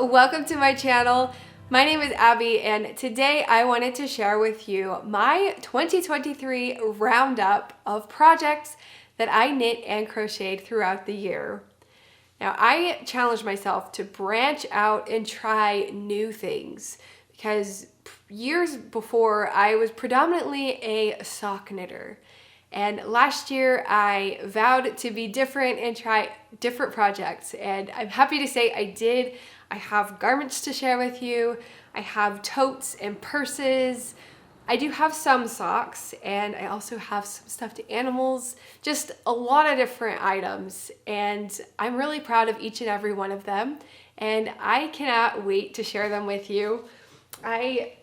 welcome to my channel. My name is Abby and today I wanted to share with you my 2023 roundup of projects that I knit and crocheted throughout the year. Now I challenged myself to branch out and try new things because years before I was predominantly a sock knitter. And last year I vowed to be different and try different projects, and I'm happy to say I did. I have garments to share with you. I have totes and purses. I do have some socks, and I also have some stuffed animals, just a lot of different items, and I'm really proud of each and every one of them, and I cannot wait to share them with you. I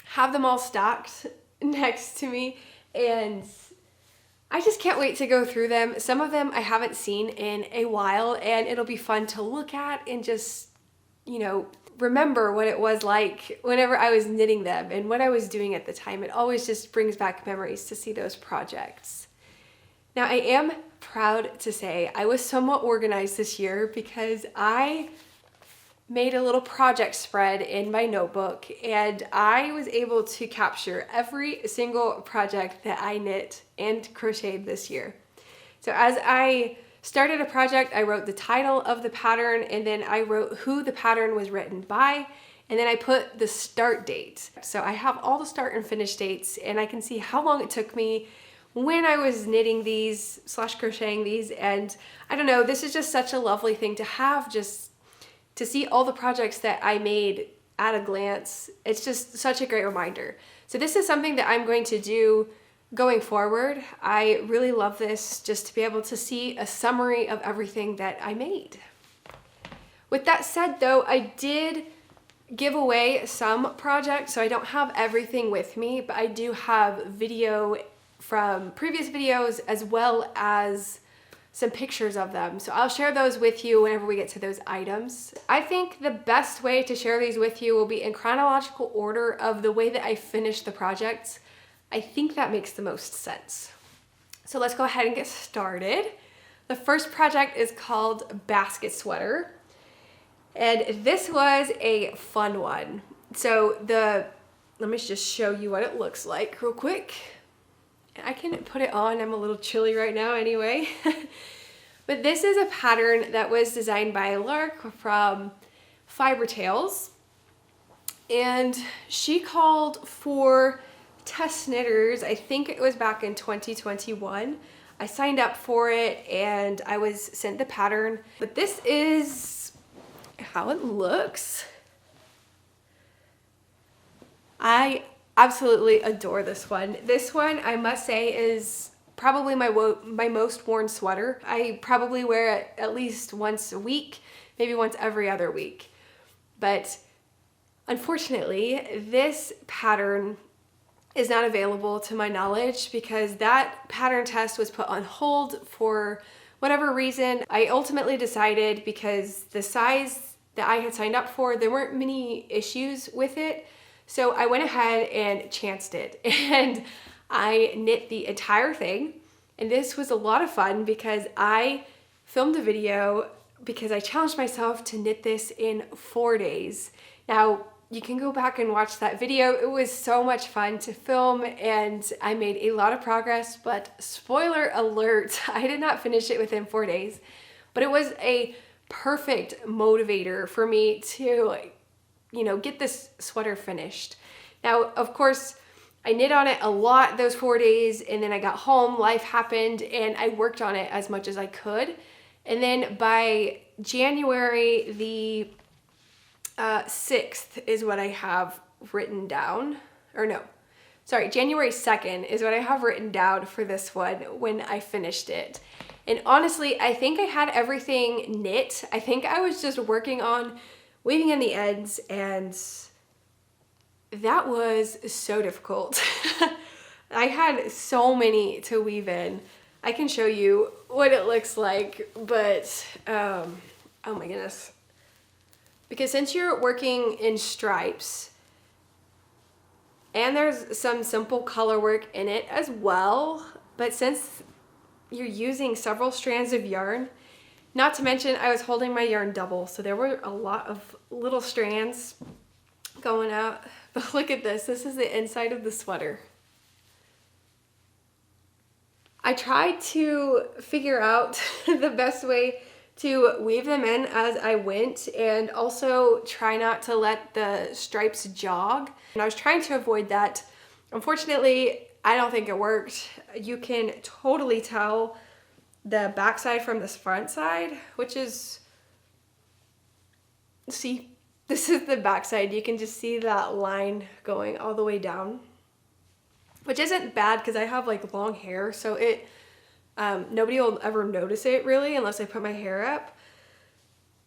have them all stacked next to me, and I just can't wait to go through them. Some of them I haven't seen in a while, and it'll be fun to look at and just, remember what it was like whenever I was knitting them and what I was doing at the time. It always just brings back memories to see those projects. Now, I am proud to say I was somewhat organized this year because I made a little project spread in my notebook, and I was able to capture every single project that I knit and crocheted this year. So as I started a project, I wrote the title of the pattern, and then I wrote who the pattern was written by, and then I put the start date. So I have all the start and finish dates, and I can see how long it took me when I was knitting these / crocheting these, and I don't know, this is just such a lovely thing to have, just to see all the projects that I made at a glance. It's just such a great reminder. So this is something that I'm going to do going forward. I really love this, just to be able to see a summary of everything that I made. With that said though, I did give away some projects, so I don't have everything with me, but I do have video from previous videos as well as some pictures of them. So I'll share those with you whenever we get to those items. I think the best way to share these with you will be in chronological order of the way that I finished the projects. I think that makes the most sense. So let's go ahead and get started. The first project is called Basket Sweater, and this was a fun one. So let me just show you what it looks like real quick. I can put it on, I'm a little chilly right now anyway. But this is a pattern that was designed by Lark from Fiber Tales. And she called for test knitters, I think it was back in 2021. I signed up for it and I was sent the pattern. But this is how it looks. I absolutely adore this one. This one, I must say, is probably my most worn sweater. I probably wear it at least once a week, maybe once every other week. But unfortunately, this pattern is not available to my knowledge because that pattern test was put on hold for whatever reason. I ultimately decided, because the size that I had signed up for, there weren't many issues with it. So I went ahead and chanced it, and I knit the entire thing. And this was a lot of fun because I filmed a video because I challenged myself to knit this in 4 days. Now, you can go back and watch that video. It was so much fun to film, and I made a lot of progress, but spoiler alert, I did not finish it within 4 days. But it was a perfect motivator for me to get this sweater finished. Now, of course, I knit on it a lot those 4 days, and then I got home, life happened, and I worked on it as much as I could. And then by January the 6th is what I have written down, January 2nd is what I have written down for this one when I finished it. And honestly, I think I had everything knit. I think I was just working on weaving in the ends, and that was so difficult. I had so many to weave in. I can show you what it looks like, but oh my goodness. Because since you're working in stripes, and there's some simple color work in it as well, but since you're using several strands of yarn, Not to mention I was holding my yarn double, so there were a lot of little strands going out. But look at this. This is the inside of the sweater. I tried to figure out the best way to weave them in as I went, and also try not to let the stripes jog. And I was trying to avoid that. Unfortunately, I don't think it worked. You can totally tell the back side from this front side, which is, see, this is the back side. You can just see that line going all the way down, which isn't bad because I have like long hair, so it nobody will ever notice it really unless I put my hair up.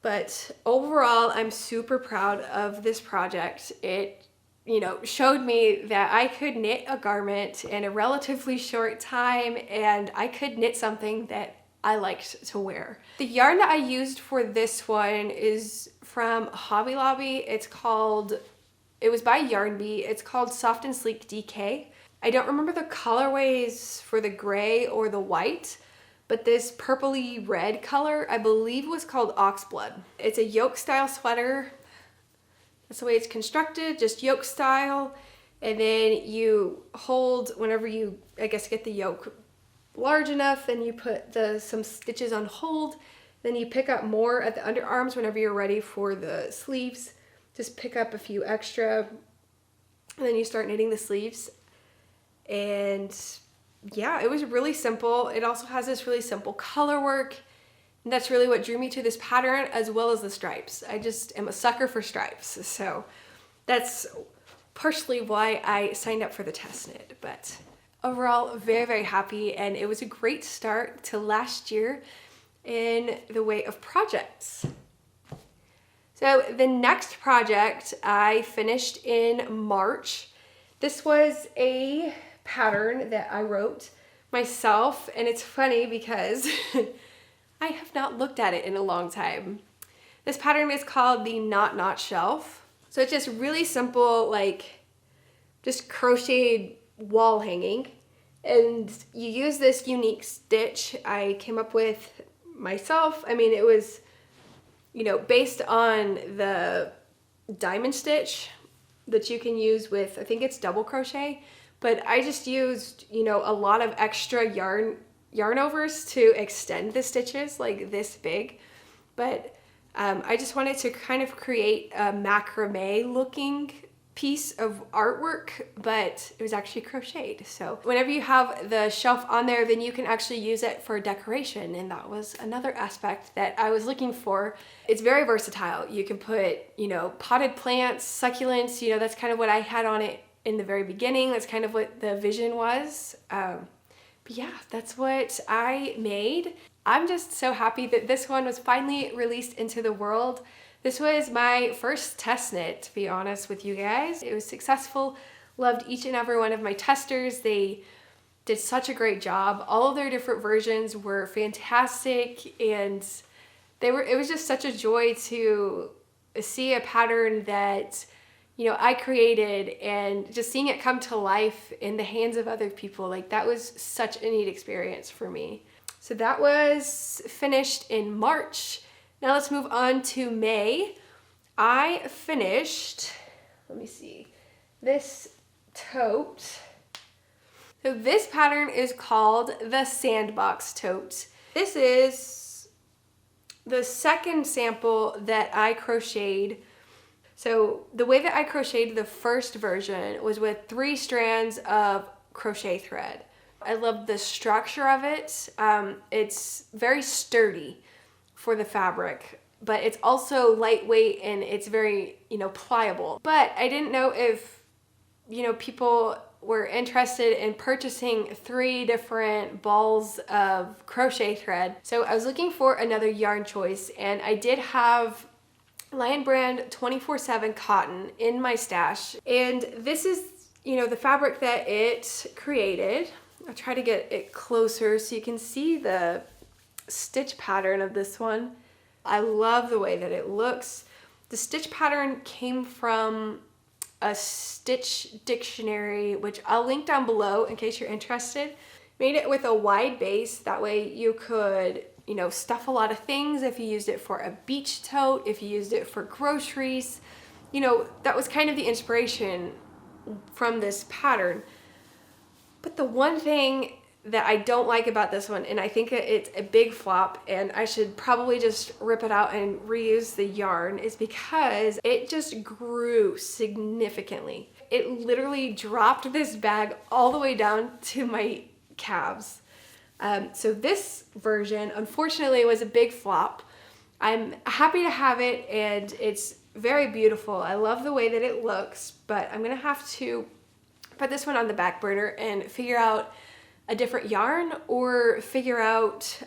But overall, I'm super proud of this project. It, you know, showed me that I could knit a garment in a relatively short time, and I could knit something that I liked to wear. The yarn that I used for this one is from Hobby Lobby. It was by Yarn Bee. It's called Soft and Sleek DK. I don't remember the colorways for the gray or the white, but this purpley red color I believe was called Oxblood. It's a yoke style sweater. That's the way it's constructed, just yoke style. And then you hold, whenever you, I guess, get the yoke large enough, then you put some stitches on hold. Then you pick up more at the underarms whenever you're ready for the sleeves. Just pick up a few extra, and then you start knitting the sleeves. And yeah, it was really simple. It also has this really simple color work. And that's really what drew me to this pattern, as well as the stripes. I just am a sucker for stripes. So that's partially why I signed up for the test knit. But overall, very, very happy. And it was a great start to last year in the way of projects. So the next project I finished in March. This was a pattern that I wrote myself, and it's funny because I have not looked at it in a long time. This pattern is called the Knot Shelf. So it's just really simple, like just crocheted wall hanging, and you use this unique stitch I came up with myself. I mean, it was, you know, based on the diamond stitch that you can use with, I think it's double crochet, but I just used, you know, a lot of extra yarn overs to extend the stitches like this big. But I just wanted to kind of create a macrame looking piece of artwork, but it was actually crocheted. So whenever you have the shelf on there, then you can actually use it for decoration, and that was another aspect that I was looking for. It's very versatile. You can put, you know, potted plants, succulents, you know, that's kind of what I had on it in the very beginning. That's kind of what the vision was. But yeah, that's what I made. I'm just so happy that this one was finally released into the world. This was my first test knit, to be honest with you guys. It was successful. Loved each and every one of my testers. They did such a great job. All of their different versions were fantastic, and it was just such a joy to see a pattern that, you know, I created, and just seeing it come to life in the hands of other people. Like, that was such a neat experience for me. So that was finished in March. Now let's move on to May. I finished, let me see, this tote. So this pattern is called the Sandbox tote. This is the second sample that I crocheted. So the way that I crocheted the first version was with 3 strands of crochet thread. I love the structure of it. It's very sturdy for the fabric, but it's also lightweight, and it's very, you know, pliable. But I didn't know if, you know, people were interested in purchasing 3 different balls of crochet thread. So I was looking for another yarn choice, and I did have Lion Brand 24/7 cotton in my stash. And this is, you know, the fabric that it created. I'll try to get it closer so you can see the stitch pattern of this one. I love the way that it looks. The stitch pattern came from a stitch dictionary, which I'll link down below in case you're interested. Made it with a wide base, that way you could you know, stuff a lot of things, if you used it for a beach tote, if you used it for groceries, you know, that was kind of the inspiration from this pattern. But the one thing that I don't like about this one, and I think it's a big flop and I should probably just rip it out and reuse the yarn, is because it just grew significantly. It literally dropped this bag all the way down to my calves. So this version, unfortunately, was a big flop. I'm happy to have it and it's very beautiful. I love the way that it looks, but I'm gonna have to put this one on the back burner and figure out a different yarn, or figure out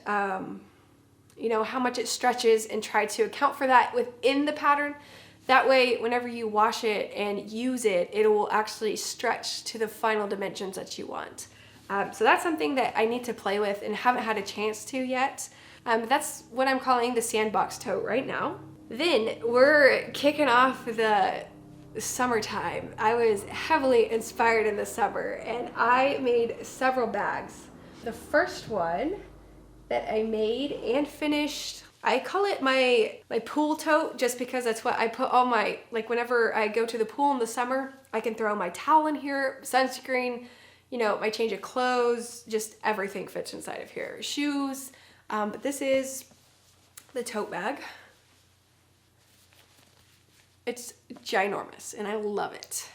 you know, how much it stretches and try to account for that within the pattern. That way, whenever you wash it and use it, it will actually stretch to the final dimensions that you want. So that's something that I need to play with and haven't had a chance to yet. That's what I'm calling the Sandbox tote right now. Then we're kicking off the summertime. I was heavily inspired in the summer and I made several bags. The first one that I made and finished, I call it my pool tote, just because that's what I put all my, like whenever I go to the pool in the summer, I can throw my towel in here, sunscreen, you know, my change of clothes, just everything fits inside of here. Shoes, but this is the tote bag. It's ginormous and I love it.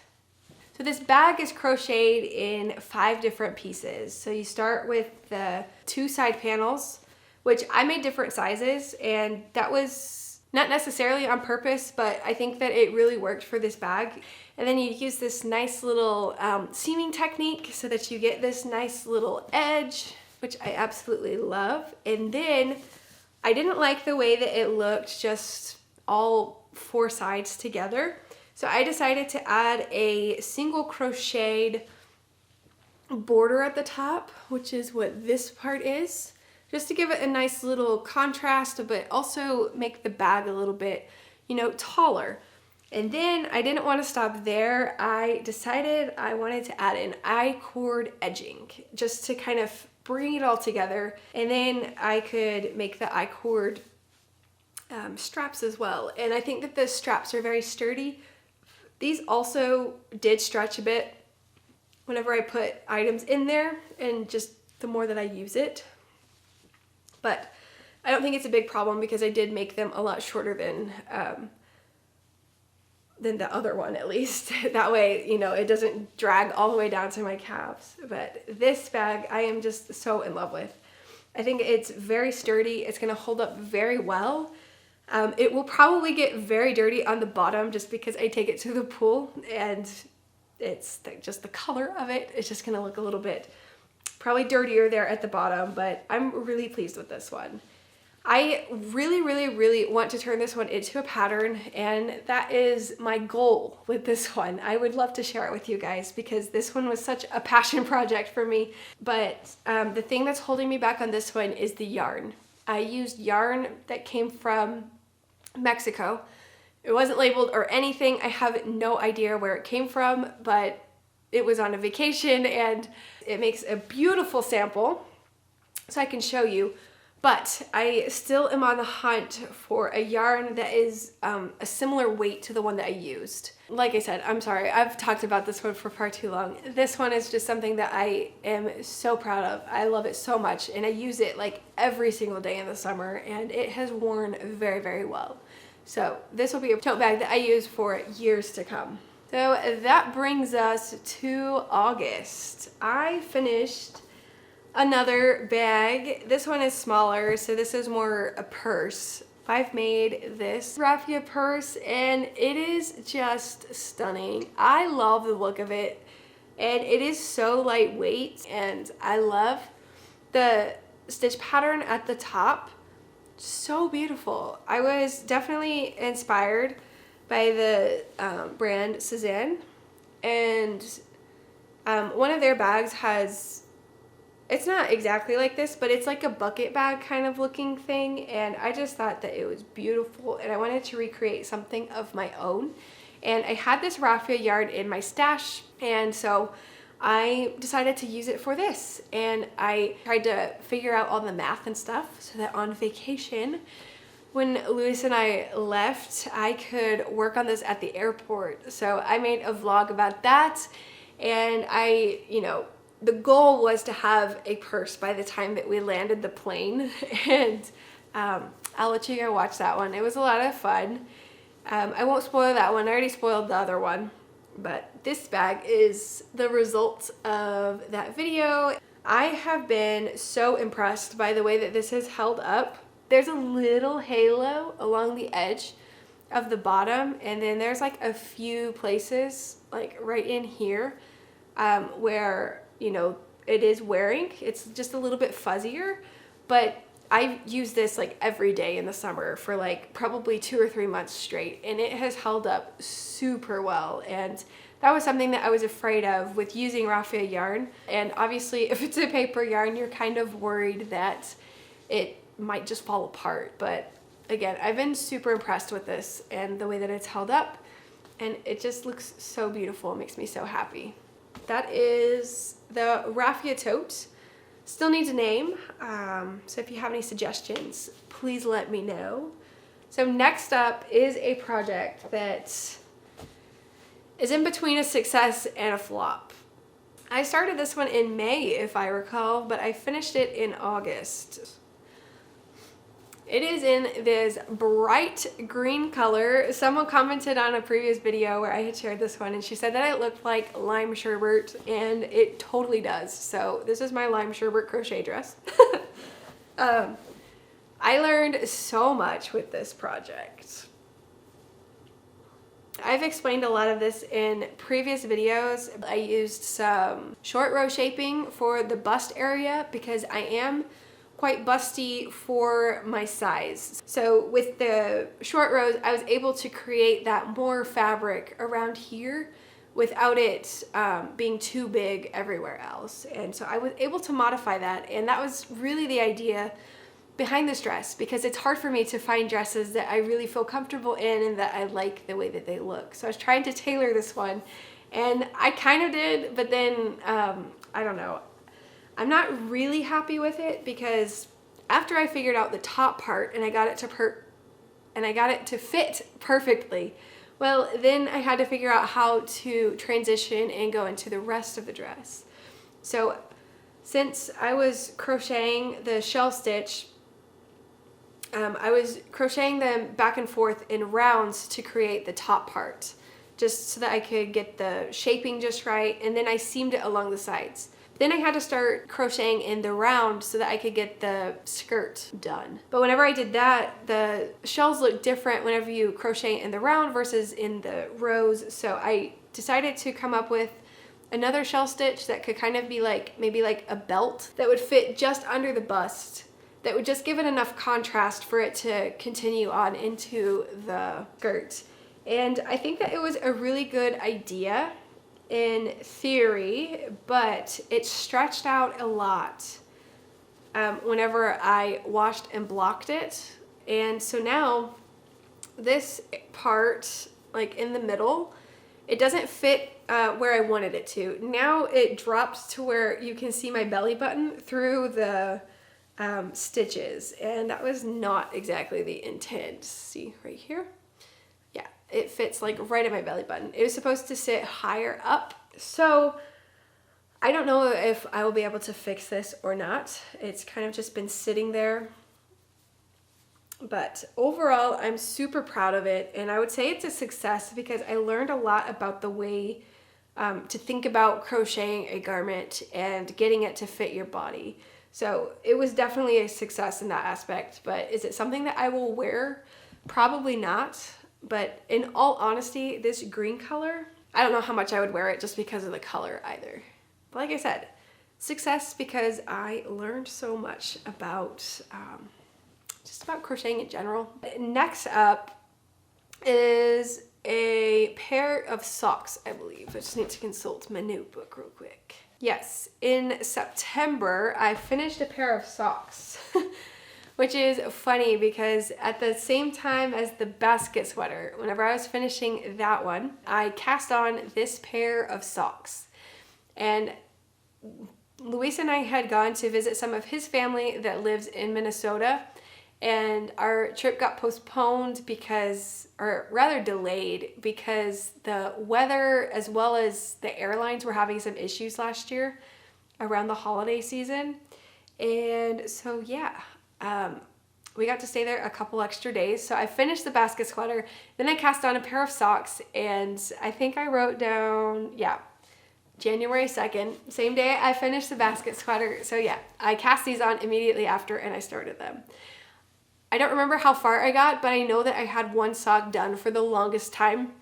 So this bag is crocheted in 5 different pieces. So you start with the 2 side panels, which I made different sizes, and that was not necessarily on purpose, but I think that it really worked for this bag. And then you use this nice little seaming technique so that you get this nice little edge, which I absolutely love. And then I didn't like the way that it looked just all 4 sides together. So I decided to add a single crocheted border at the top, which is what this part is, just to give it a nice little contrast, but also make the bag a little bit, you know, taller. And then I didn't want to stop there. I decided I wanted to add an I-cord edging just to kind of bring it all together. And then I could make the I-cord straps as well. And I think that the straps are very sturdy. These also did stretch a bit whenever I put items in there, and just the more that I use it. But I don't think it's a big problem because I did make them a lot shorter than the other one, at least. That way, you know, it doesn't drag all the way down to my calves. But this bag, I am just so in love with. I think it's very sturdy. It's gonna hold up very well. It will probably get very dirty on the bottom just because I take it to the pool, and it's just the color of it. It's just gonna look a little bit probably dirtier there at the bottom, but I'm really pleased with this one. I really, really, really want to turn this one into a pattern, and that is my goal with this one. I would love to share it with you guys because this one was such a passion project for me. But the thing that's holding me back on this one is the yarn. I used yarn that came from Mexico. It wasn't labeled or anything. I have no idea where it came from, but it was on a vacation and it makes a beautiful sample, so I can show you. But I still am on the hunt for a yarn that is a similar weight to the one that I used. Like I said, I'm sorry, I've talked about this one for far too long. This one is just something that I am so proud of. I love it so much, and I use it like every single day in the summer, and it has worn very, very well. So this will be a tote bag that I use for years to come. So that brings us to August. I finished another bag. This one is smaller, so this is more a purse. I've made this raffia purse and it is just stunning. I love the look of it, and it is so lightweight, and I love the stitch pattern at the top. So beautiful. I was definitely inspired by the brand Cezanne, and one of their bags has, it's not exactly like this, but it's like a bucket bag kind of looking thing, and I just thought that it was beautiful, and I wanted to recreate something of my own. And I had this raffia yarn in my stash, and so I decided to use it for this, and I tried to figure out all the math and stuff so that on vacation, when Luis and I left, I could work on this at the airport. So I made a vlog about that, and the goal was to have a purse by the time that we landed the plane, and I'll let you go watch that one. It was a lot of fun. I won't spoil that one. I already spoiled the other one. But this bag is the result of that video. I have been so impressed by the way that this has held up. There's a little halo along the edge of the bottom, and then there's like a few places like right in here where, you know, it is wearing. It's just a little bit fuzzier, but I use this like every day in the summer for like probably 2 or 3 months straight, and it has held up super well. And that was something that I was afraid of with using raffia yarn. And obviously if it's a paper yarn, you're kind of worried that it might just fall apart. But again, I've been super impressed with this and the way that it's held up, and it just looks so beautiful. It makes me so happy. That is the raffia tote. Still needs a name, so if you have any suggestions, please let me know. So next up is a project that is in between a success and a flop. I started this one in May, if I recall, but I finished it in August. It is in this bright green color. Someone commented on a previous video where I had shared this one, and she said that it looked like lime sherbet, and it totally does. So this is my lime sherbet crochet dress. I learned so much with this project. I've explained a lot of this in previous videos. I used some short row shaping for the bust area because I am quite busty for my size. So with the short rows, I was able to create that more fabric around here without it being too big everywhere else. And so I was able to modify that, and that was really the idea behind this dress, because it's hard for me to find dresses that I really feel comfortable in and that I like the way that they look. So I was trying to tailor this one, and I kind of did, but then I don't know. I'm not really happy with it, because after I figured out the top part and I got it to fit perfectly, well, then I had to figure out how to transition and go into the rest of the dress. So since I was crocheting the shell stitch, I was crocheting them back and forth in rounds to create the top part, just so that I could get the shaping just right, and then I seamed it along the sides. Then I had to start crocheting in the round so that I could get the skirt done. But whenever I did that, the shells look different whenever you crochet in the round versus in the rows. So I decided to come up with another shell stitch that could kind of be like, maybe like a belt that would fit just under the bust, that would just give it enough contrast for it to continue on into the skirt. And I think that it was a really good idea in theory, but it stretched out a lot whenever I washed and blocked it. And so now this part, like in the middle, it doesn't fit where I wanted it to. Now it drops to where you can see my belly button through the stitches, and that was not exactly the intent. See right here? Yeah, it fits like right at my belly button. It was supposed to sit higher up, so I don't know if I will be able to fix this or not. It's kind of just been sitting there, but overall I'm super proud of it, and I would say it's a success because I learned a lot about the way to think about crocheting a garment and getting it to fit your body. So it was definitely a success in that aspect, but is it something that I will wear? Probably not. But in all honesty, this green color, I don't know how much I would wear it just because of the color either. But like I said, success because I learned so much about just about crocheting in general. Next up is a pair of socks, I believe. I just need to consult my notebook real quick. Yes, in September, I finished a pair of socks, which is funny because at the same time as the basket sweater, whenever I was finishing that one, I cast on this pair of socks. And Luis and I had gone to visit some of his family that lives in Minnesota, and our trip got postponed because, or rather delayed, because the weather as well as the airlines were having some issues last year around the holiday season. And so yeah, we got to stay there a couple extra days. So I finished the basket sweater, then I cast on a pair of socks, and I think I wrote down, yeah, January 2nd, same day I finished the basket sweater. So yeah, I cast these on immediately after and I started them. I don't remember how far I got, but I know that I had one sock done for the longest time.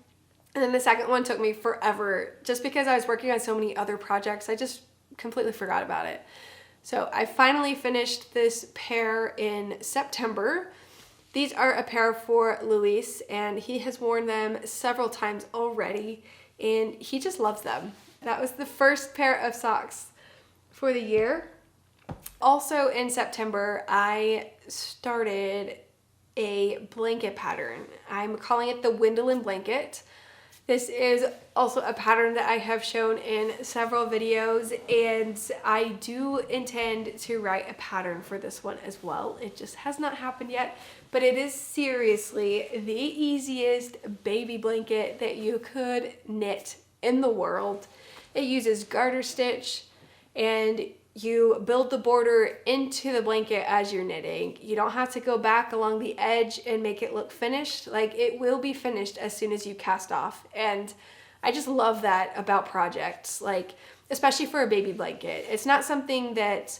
And then the second one took me forever just because I was working on so many other projects. I just completely forgot about it. So I finally finished this pair in September. These are a pair for Luis, and he has worn them several times already, and he just loves them. That was the first pair of socks for the year. Also in September, I started a blanket pattern. I'm calling it the Windowlin blanket. This is also a pattern that I have shown in several videos, and I do intend to write a pattern for this one as well. It just has not happened yet, but it is seriously the easiest baby blanket that you could knit in the world. It uses garter stitch, and you build the border into the blanket as you're knitting. You don't have to go back along the edge and make it look finished. Like, it will be finished as soon as you cast off. And I just love that about projects, like, especially for a baby blanket. It's not something that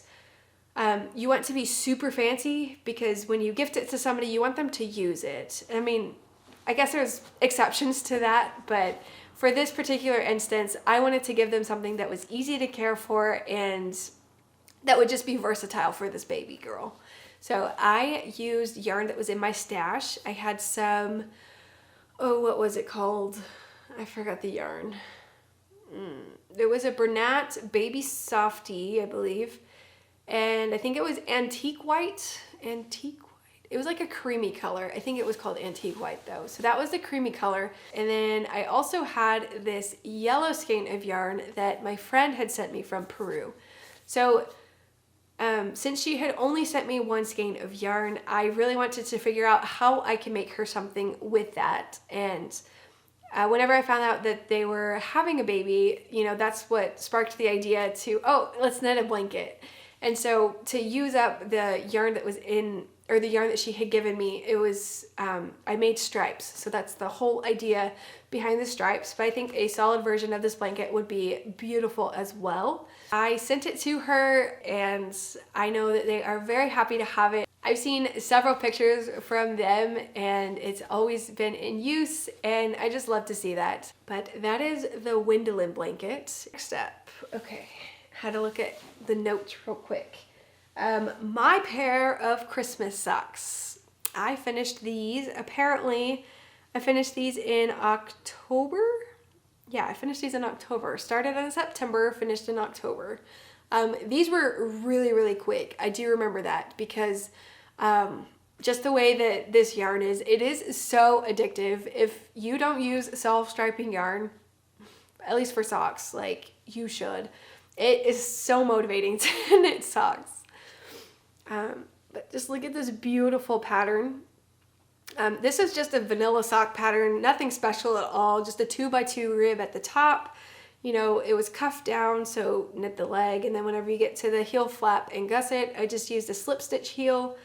you want to be super fancy, because when you gift it to somebody, you want them to use it. I mean, I guess there's exceptions to that, but for this particular instance, I wanted to give them something that was easy to care for and that would just be versatile for this baby girl. So I used yarn that was in my stash. I had some, oh, what was it called? I forgot the yarn. There was a Bernat Baby Softie, I believe. And I think it was Antique White. It was like a creamy color. I think it was called Antique White though. So that was the creamy color. And then I also had this yellow skein of yarn that my friend had sent me from Peru. So since she had only sent me one skein of yarn, I really wanted to figure out how I can make her something with that. And whenever I found out that they were having a baby, you know, that's what sparked the idea to, oh, let's knit a blanket. And so to use up the yarn that was in, or the yarn that she had given me, it was, I made stripes. So that's the whole idea behind the stripes. But I think a solid version of this blanket would be beautiful as well. I sent it to her, and I know that they are very happy to have it. I've seen several pictures from them, and it's always been in use, and I just love to see that. But that is the Windowlin blanket. Next up, okay, had to look at the notes real quick. My pair of Christmas socks. I finished these, apparently, I finished these in October. Yeah, I finished these in October. Started in September, finished in October. These were really, really quick. I do remember that because just the way that this yarn is, it is so addictive. If you don't use self-striping yarn, at least for socks, like, you should. It is so motivating to knit socks. But just look at this beautiful pattern. This is just a vanilla sock pattern, nothing special at all, just a 2x2 rib at the top. You know, it was cuffed down, so knit the leg, and then whenever you get to the heel flap and gusset, I just used a slip stitch heel,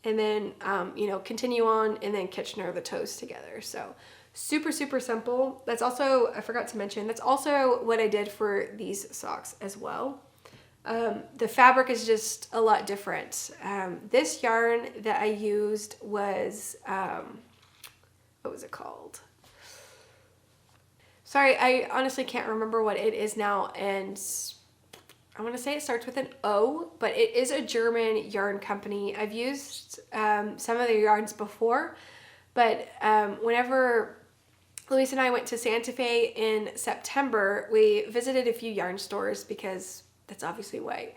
and then, you know, continue on, and then Kitchener the toes together. So super, super simple. That's also, I forgot to mention, that's also what I did for these socks as well. The fabric is just a lot different. This yarn that I used was, what was it called? Sorry, I honestly can't remember what it is now, and I want to say it starts with an O, but it is a German yarn company. I've used some of their yarns before, but whenever Luis and I went to Santa Fe in September, we visited a few yarn stores because that's obviously why.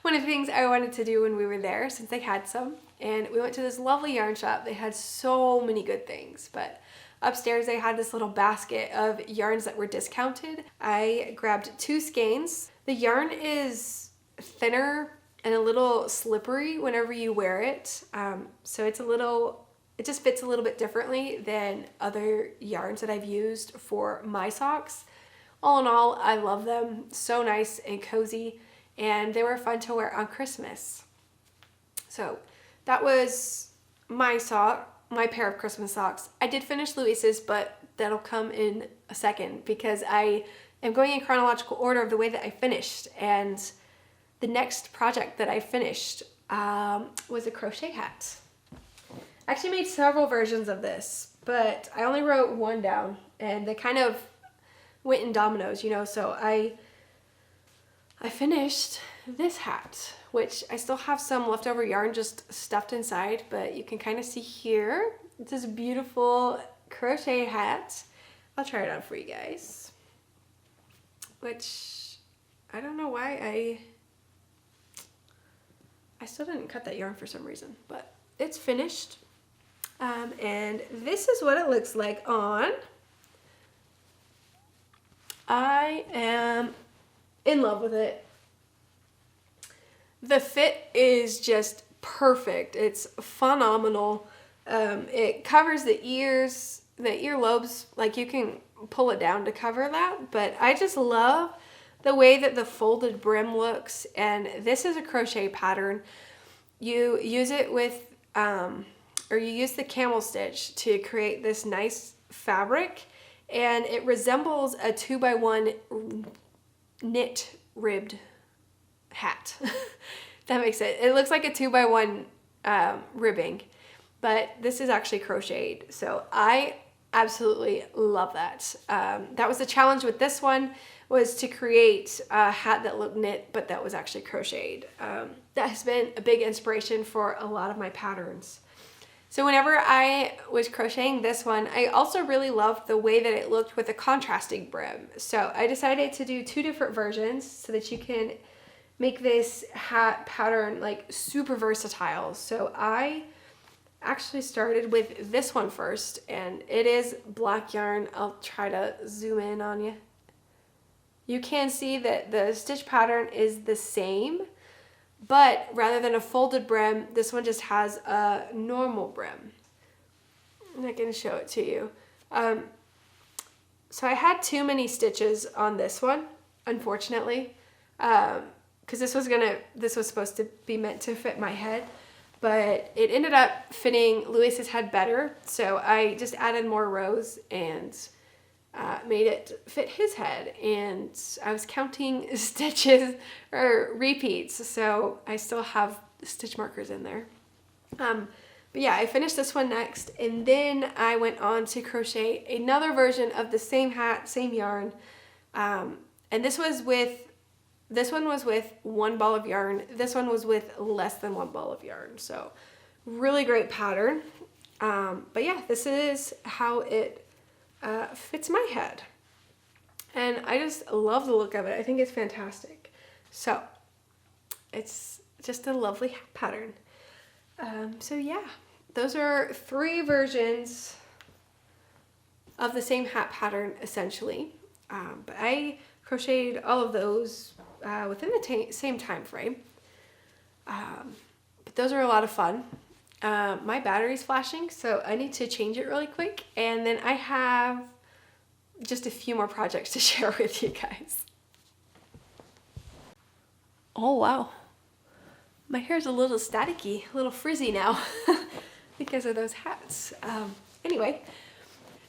One of the things I wanted to do when we were there, since they had some, and we went to this lovely yarn shop. They had so many good things, but upstairs they had this little basket of yarns that were discounted. I grabbed 2 skeins. The yarn is thinner and a little slippery whenever you wear it. So it just fits a little bit differently than other yarns that I've used for my socks. All in all, I love them. So nice and cozy, and they were fun to wear on Christmas. So that was my pair of Christmas socks. I did finish Luis's, but that'll come in a second because I am going in chronological order of the way that I finished. And the next project that I finished was a crochet hat. I actually made several versions of this, but I only wrote one down, and they kind of went in dominoes, you know. So I finished this hat, which I still have some leftover yarn just stuffed inside, but you can kind of see here. It's this beautiful crochet hat. I'll try it on for you guys, which I don't know why I still didn't cut that yarn for some reason, but it's finished. And this is what it looks like on. I am in love with it. The fit is just perfect. It's phenomenal. It covers the ears, the earlobes, like you can pull it down to cover that, but I just love the way that the folded brim looks. And this is a crochet pattern. You use it with, or you use the camel stitch to create this nice fabric, and it resembles a 2x1 knit ribbed hat. That makes it. It looks like a 2x1 ribbing, but this is actually crocheted. So I absolutely love that. That was the challenge with this one, was to create a hat that looked knit, but that was actually crocheted. That has been a big inspiration for a lot of my patterns. So whenever I was crocheting this one, I also really loved the way that it looked with a contrasting brim. So I decided to do 2 different versions so that you can make this hat pattern like super versatile. So I actually started with this one first, and it is black yarn. I'll try to zoom in on you. You can see that the stitch pattern is the same, but rather than a folded brim, this one just has a normal brim. And I can show it to you. So I had too many stitches on this one, unfortunately, because this was supposed to be meant to fit my head, but it ended up fitting Luis's head better. So I just added more rows and made it fit his head, and I was counting stitches or repeats, so I still have stitch markers in there. But yeah, I finished this one next, and then I went on to crochet another version of the same hat, same yarn, and this one was with 1 ball of yarn. This one was with less than 1 ball of yarn, so really great pattern. But yeah, this is how it fits my head, and I just love the look of it. I think it's fantastic. So it's just a lovely pattern. So yeah, those are 3 versions of the same hat pattern essentially, but I crocheted all of those within the same time frame. But those are a lot of fun. My battery's flashing, so I need to change it really quick, and then I have just a few more projects to share with you guys. Oh wow, my hair's a little staticky, a little frizzy now because of those hats. Anyway,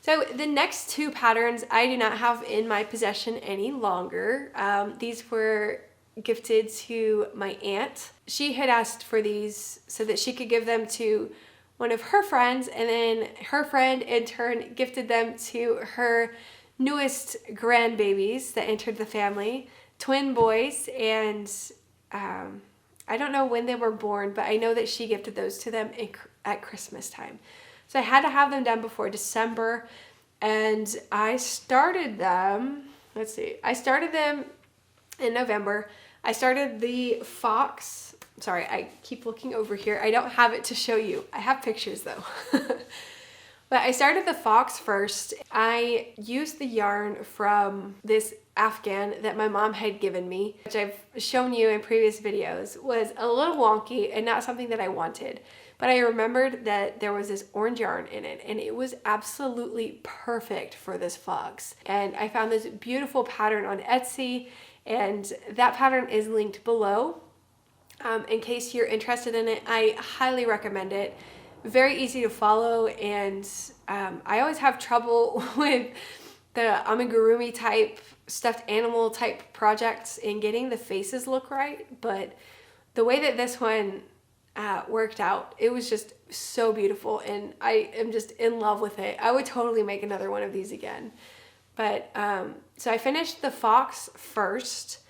so the next 2 patterns I do not have in my possession any longer. These were gifted to my aunt. She had asked for these so that she could give them to one of her friends, and then her friend in turn gifted them to her newest grandbabies that entered the family, twin boys, and I don't know when they were born, but I know that she gifted those to them at Christmas time. So I had to have them done before December, and I started them, I started them in November. I started the fox. Sorry, I keep looking over here. I don't have it to show you. I have pictures though. But I started the fox first. I used the yarn from this Afghan that my mom had given me, which I've shown you in previous videos, was a little wonky and not something that I wanted. But I remembered that there was this orange yarn in it and it was absolutely perfect for this fox. And I found this beautiful pattern on Etsy, and that pattern is linked below. In case you're interested in it, I highly recommend it. Very easy to follow, and I always have trouble with the amigurumi type, stuffed animal type projects and getting the faces look right, but the way that this one worked out, it was just so beautiful, and I am just in love with it. I would totally make another one of these again. But so I finished the fox first,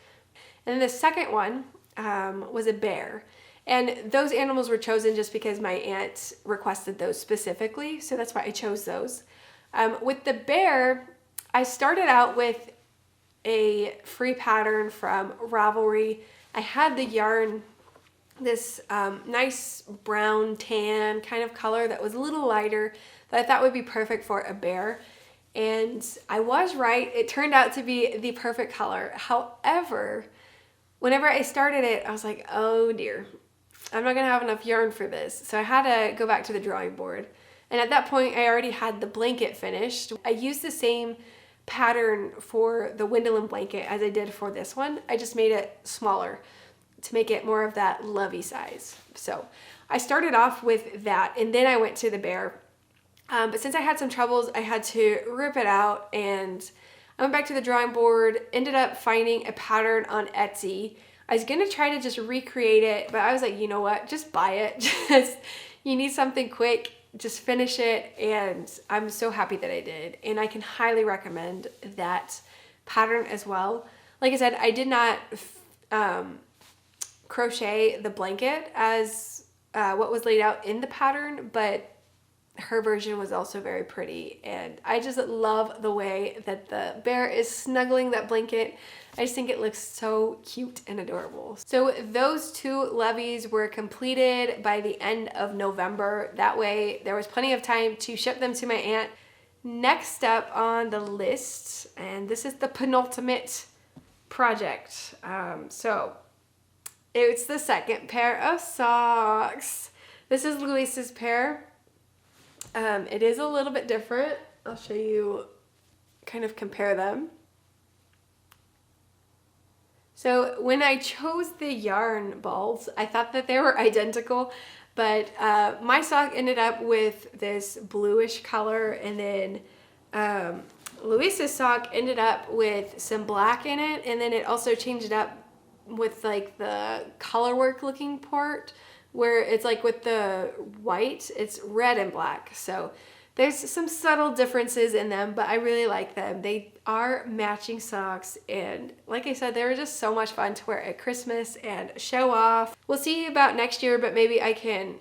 and then the second one was a bear. And those animals were chosen just because my aunt requested those specifically, so that's why I chose those. With the bear, I started out with a free pattern from Ravelry. I had the yarn, this nice brown tan kind of color that was a little lighter that I thought would be perfect for a bear. And I was right, it turned out to be the perfect color. However, whenever I started it, I was like, oh dear, I'm not gonna have enough yarn for this. So I had to go back to the drawing board. And at that point, I already had the blanket finished. I used the same pattern for the Windowland blanket as I did for this one. I just made it smaller to make it more of that lovey size. So I started off with that, and then I went to the bear. But since I had some troubles, I had to rip it out, and I went back to the drawing board, ended up finding a pattern on Etsy. I was gonna try to just recreate it, but I was like, you know what, just buy it. You need something quick, just finish it, and I'm so happy that I did. And I can highly recommend that pattern as well. Like I said, I did not crochet the blanket as what was laid out in the pattern, but her version was also very pretty, and I just love the way that the bear is snuggling that blanket. I just think it looks so cute and adorable. So those two levies were completed by the end of November. That way there was plenty of time to ship them to my aunt. Next up on the list, and this is the penultimate project. So it's the second pair of socks. This is Luis's pair. It is a little bit different. I'll show you, kind of compare them. So when I chose the yarn balls, I thought that they were identical, but my sock ended up with this bluish color, and then Luis's sock ended up with some black in it, and then it also changed up with like the color work looking part, where it's like with the white, it's red and black. So there's some subtle differences in them, but I really like them. They are matching socks, and like I said, they were just so much fun to wear at Christmas and show off. We'll see about next year, but maybe I can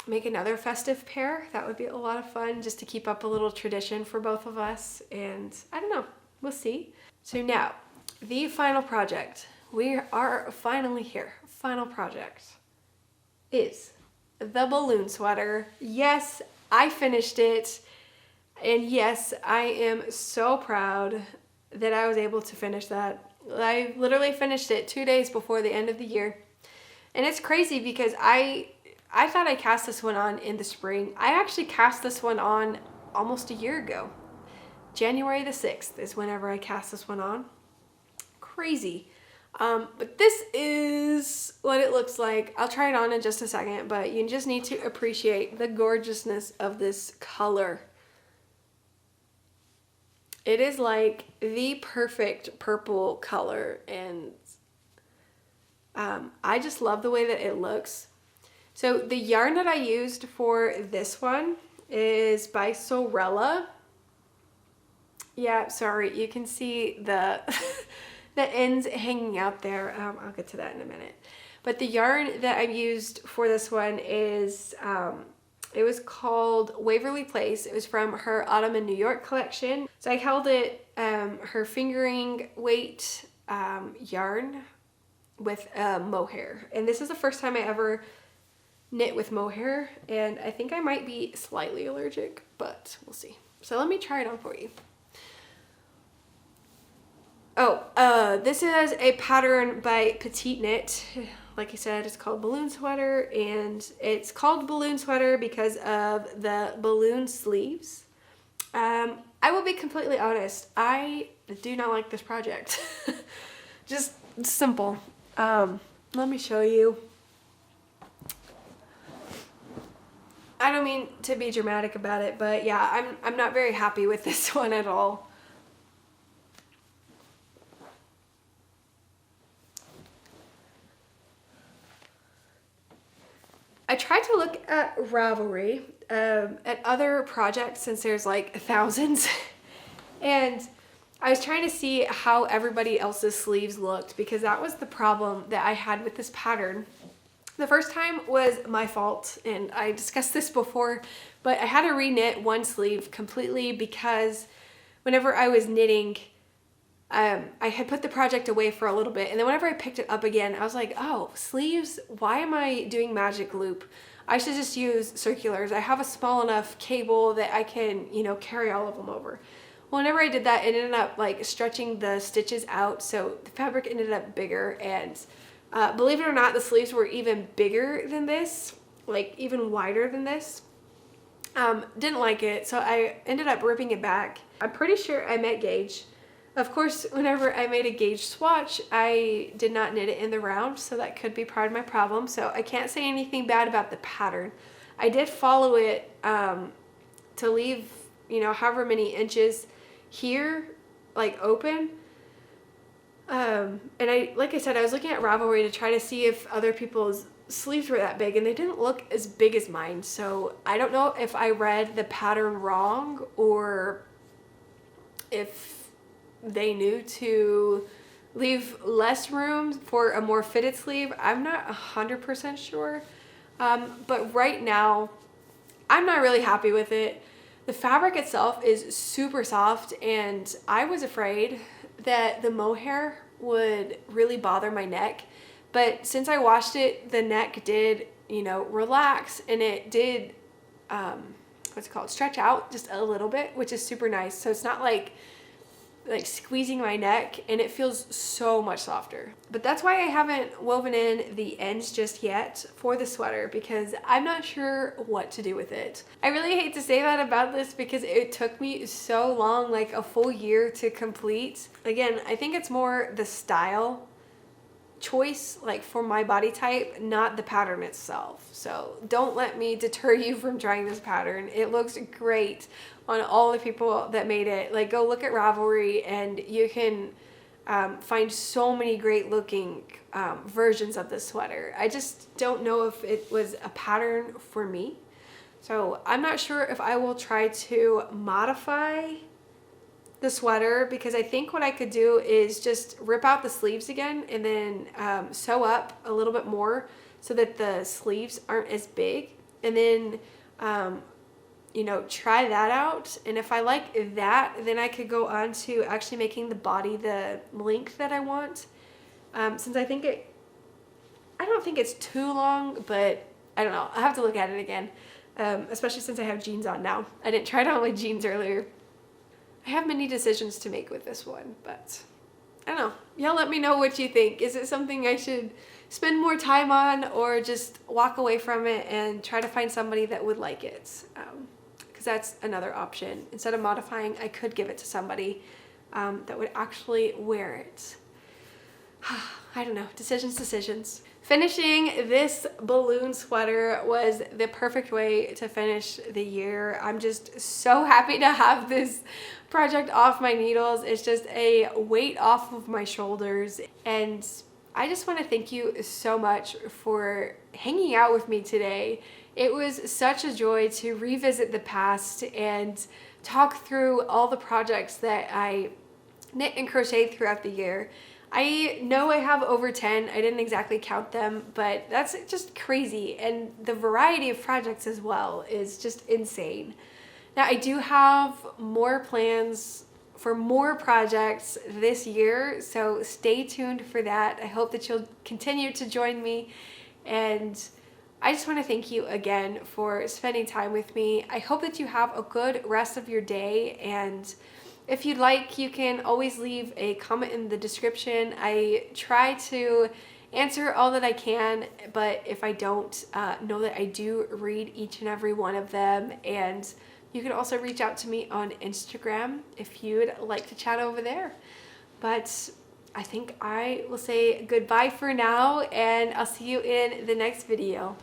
make another festive pair. That would be a lot of fun, just to keep up a little tradition for both of us, and I don't know, we'll see. So now, the final project. We are finally here. Final project is the balloon sweater. Yes, I finished it, and yes, I am so proud that I was able to finish that. I literally finished it 2 days before the end of the year, and it's crazy because I thought I cast this one on in the spring. I actually cast this one on almost a year ago. January the 6th is whenever I cast this one on. Crazy. But this is what it looks like. I'll try it on in just a second, but you just need to appreciate the gorgeousness of this color. It is like the perfect purple color, and I just love the way that it looks. So the yarn that I used for this one is by Sorella. Yeah, sorry, you can see the the ends hanging out there. I'll get to that in a minute. But the yarn that I used for this one is, it was called Waverly Place. It was from her Autumn in New York collection. So I held it, her fingering weight yarn with mohair. And this is the first time I ever knit with mohair, and I think I might be slightly allergic, but we'll see. So let me try it on for you. Oh, this is a pattern by Petite Knit. Like I said, it's called Balloon Sweater, and it's called Balloon Sweater because of the balloon sleeves. I will be completely honest, I do not like this project. Just simple. Let me show you. I don't mean to be dramatic about it, but yeah, I'm not very happy with this one at all. I tried to look at Ravelry, at other projects, since there's like thousands, and I was trying to see how everybody else's sleeves looked, because that was the problem that I had with this pattern. The first time was my fault, and I discussed this before, but I had to re-knit one sleeve completely because whenever I was knitting, I had put the project away for a little bit, and then whenever I picked it up again, I was like, oh, sleeves, why am I doing magic loop? I should just use circulars. I have a small enough cable that I can, you know, carry all of them over. Well, whenever I did that, it ended up like stretching the stitches out, so the fabric ended up bigger, and believe it or not, the sleeves were even bigger than this, like even wider than this. Didn't like it, so I ended up ripping it back. I'm pretty sure I met gauge. Of course, whenever I made a gauge swatch, I did not knit it in the round, so that could be part of my problem. So I can't say anything bad about the pattern. I did follow it to leave, you know, however many inches here, like open. And like I said, I was looking at Ravelry to try to see if other people's sleeves were that big, and they didn't look as big as mine. So I don't know if I read the pattern wrong or if they knew to leave less room for a more fitted sleeve. I'm not 100% sure. But right now, I'm not really happy with it. The fabric itself is super soft, and I was afraid that the mohair would really bother my neck. But since I washed it, the neck did, you know, relax, and it did, what's it called, stretch out just a little bit, which is super nice. So it's not like squeezing my neck, and it feels so much softer. But that's why I haven't woven in the ends just yet for the sweater, because I'm not sure what to do with it. I really hate to say that about this because it took me so long, like a full year to complete. Again, I think it's more the style choice, like for my body type, not the pattern itself. So don't let me deter you from trying this pattern. It looks great on all the people that made it. Like, go look at Ravelry, and you can find so many great looking versions of this sweater. I just don't know if it was a pattern for me. So I'm not sure if I will try to modify the sweater, because I think what I could do is just rip out the sleeves again and then sew up a little bit more so that the sleeves aren't as big, and then you know, try that out. And if I like that, then I could go on to actually making the body the length that I want. Since I don't think it's too long, but I don't know, I have to look at it again, especially since I have jeans on now. I didn't try it on with jeans earlier. I have many decisions to make with this one, but I don't know. Y'all let me know what you think. Is it something I should spend more time on, or just walk away from it and try to find somebody that would like it? Because that's another option. Instead of modifying, I could give it to somebody that would actually wear it. I don't know. Decisions. Finishing this balloon sweater was the perfect way to finish the year. I'm just so happy to have this project off my needles. It's just a weight off of my shoulders. And I just want to thank you so much for hanging out with me today. It was such a joy to revisit the past and talk through all the projects that I knit and crocheted throughout the year. I know I have over 10. I didn't exactly count them, but that's just crazy. And the variety of projects as well is just insane. Now, I do have more plans for more projects this year, so stay tuned for that. I hope that you'll continue to join me, and I just want to thank you again for spending time with me. I hope that you have a good rest of your day, and if you'd like, you can always leave a comment in the description. I try to answer all that I can, but if I don't, know that I do read each and every one of them, and you can also reach out to me on Instagram if you'd like to chat over there. But I think I will say goodbye for now, and I'll see you in the next video.